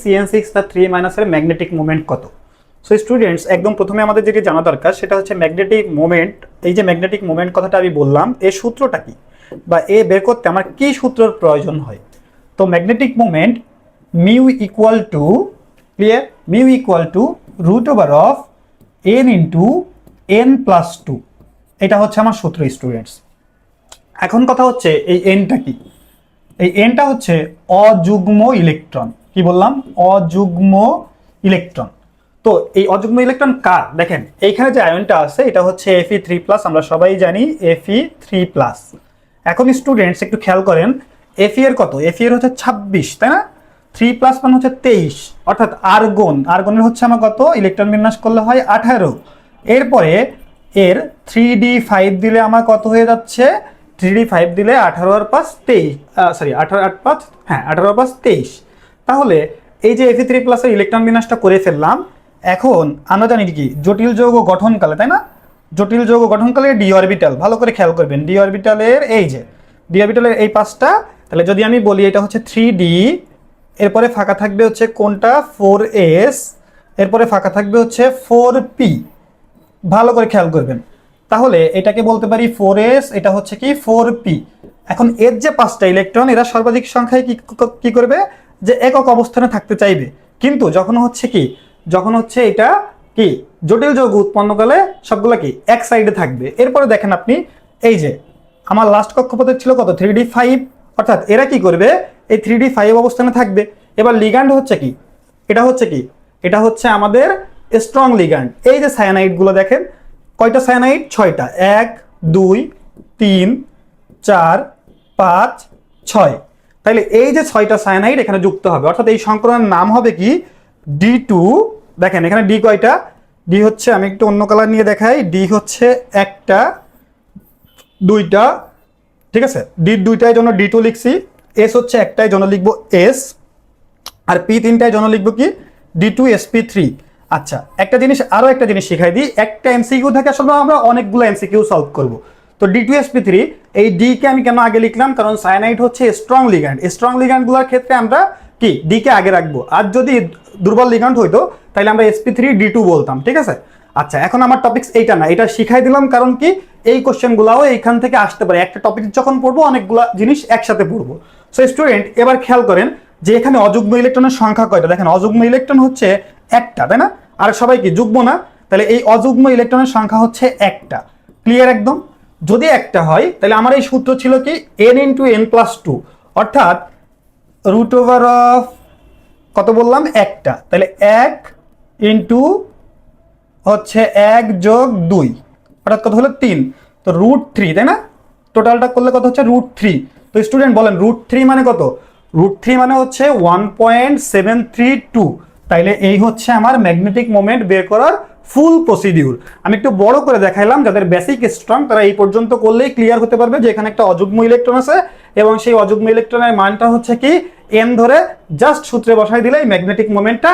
Cn6 এর magnetic moment কত? So students, একদম প্রথমে আমাদের যেটি জানা দরকার সেটা হচ্ছে ম্যাগনেটিক মোমেন্ট। এই যে ম্যাগনেটিক মোমেন্ট কথাটা আমি বললাম, এর সূত্রটা কি বা এ বের করতে আমার কি সূত্রের প্রয়োজন হয়? তো magnetic moment mu equal to, clear, mu equal to √of n into n+2। এটা হচ্ছে আমার সূত্র স্টুডেন্টস। এখন কথা হচ্ছে এই এনটা কি? এই এনটা হচ্ছে অযুগ্ম ইলেকট্রন। কি বললাম? অযুগ্ম ইলেকট্রন। তো এই অযুগ্ম ইলেকট্রন কার? দেখেন এইখানে যে আয়নটা আছে এটা হচ্ছে Fe3+, আমরা সবাই জানি Fe3+। এখন স্টুডেন্টস একটু খেয়াল করেন, Fe এর কত? Fe এর হচ্ছে 26, তাই না? 3+ মানে হচ্ছে 23, অর্থাৎ আর্গন। আর্গনের হচ্ছে আমার কত? ইলেকট্রন বিন্যাস করলে হয় 18। এরপরে এর 3d5 দিলে আমার কত হয়ে যাচ্ছে? 3d5 দিলে 18 আর 5 23, সরি 18 আর 5, হ্যাঁ 18 আর 5 23। তাহলে এই যে Fe3+ এর ইলেকট্রন বিন্যাসটা করে ফেললাম। এখন আমরা জানি কি জটিল যৌগ গঠনকালে, তাই না? জটিল যৌগ গঠনকালে ডি অরবিটাল, ভালো করে খেয়াল করবেন, ডি অরবিটালের এই যে ডি অরবিটালের এই পাঁচটা, তাহলে যদি আমি বলি এটা হচ্ছে 3d, এরপরে ফাঁকা থাকবে হচ্ছে কোনটা? 4s, এরপরে ফাঁকা থাকবে হচ্ছে 4p। ভালো করে খেয়াল করবেন, তাহলে এটাকে বলতে পারি 4s, এটা হচ্ছে কি 4p। এখন এর যে পাঁচটা ইলেকট্রন, এরা সর্বাধিক সংখ্যায় কি করবে? যে একক অবস্থানে থাকতে চাইবে। কিন্তু যখন হচ্ছে কি, যখন হচ্ছে এটা কি জটিল যৌগ উৎপন্নকালে সবগুলো কি এক সাইডে থাকবে। এরপরে দেখেন আপনি, এই যে আমার লাস্ট কক্ষপথের ছিল কত? 3d5, অর্থাৎ এরা কি করবে? এই 3d5 অবস্থানে থাকবে। এবার লিগ্যান্ড হচ্ছে কি, এটা হচ্ছে কি, এটা হচ্ছে আমাদের স্ট্রং লিগ্যান্ড। এই যে সায়ানাইড গুলো দেখেন, কয়টা সায়ানাইড? 6টা। 1 2 3 4 5 6। তাইলে এই যে 6টা সায়ানাইড এখানে যুক্ত হবে, অর্থাৎ এই সংকরণের নাম হবে কি D2। দেখেন এখানে ডি কয়টা? ডি হচ্ছে, আমি একটু অন্য কালার নিয়ে দেখাই, ডি হচ্ছে একটা, দুইটা, ঠিক আছে? ডি দুইটায় জন্য D2 লিখছি, এস হচ্ছে একটাই জন্য লিখবো এস, আর পি তিনটায় জন্য লিখবো কি D2sp3। আচ্ছা, একটা জিনিস, আরো একটা জিনিস শিখাই দিই। একটা এমসিকিউ থাকে আসলে আমরা অনেকগুলো এমসিকিউ সলভ করব। তো D2sp3, এই ডি কে আমি কেন আগে লিখলাম? কারণ সায়ানাইড হচ্ছে স্ট্রং লিগ্যান্ড। স্ট্রং লিগ্যান্ডগুলোর ক্ষেত্রে আমরা কি ডি কে আগে রাখবো, আর যদি দুর্বল লিগ্যান্ড হইতো তাহলে আমরা sp3d2 বলতাম, ঠিক আছে? আচ্ছা, এখন আমার টপিকস এইটা না, এটা শিখাই দিলাম কারণ কি এই কোশ্চেনগুলোও এইখান থেকে আসতে পারে। একটা টপিক যখন পড়বো অনেকগুলো জিনিস একসাথে পড়বো। সো স্টুডেন্ট, এবার খেয়াল করেন যে এখানে অযুগ্ম ইলেকট্রনের সংখ্যা কয়টা? দেখেন অযুগ্ম ইলেকট্রন হচ্ছে একটা, তাই না? আর সবাই কি যুগ্ম না? তাহলে এই অযুগ্ম ইলেকট্রনের সংখ্যা হচ্ছে একটা। ক্লিয়ার একদম? যদি একটা হয় তাহলে আমার এই সূত্র ছিল কি n ইন্টু n+2, অর্থাৎ √of কত বললাম? একটা। তাহলে 1 ইন্টু হচ্ছে 1 যোগ 2, অর্থাৎ কত হলো? 3। তো √3, তাই না? টোটালটা করলে কত হচ্ছে? √3। তো স্টুডেন্ট বলেন √3 মানে কত? √3 মানে হচ্ছে 1.732। তাইলে এই হচ্ছে আমার ম্যাগনেটিক মোমেন্ট বের করার ফুল প্রসিডিউর। আমি একটু বড় করে দেখাইলাম, যাদের বেসিক স্ট্রং তারা এই পর্যন্ত করলেই ক্লিয়ার হতে পারবে যে এখানে একটা অযুগ্ম ইলেকট্রন আছে এবং সেই অযুগ্ম ইলেকট্রনের মানটা হচ্ছে কি n ধরে জাস্ট সূত্রে বসাই দিলেই ম্যাগনেটিক মোমেন্টটা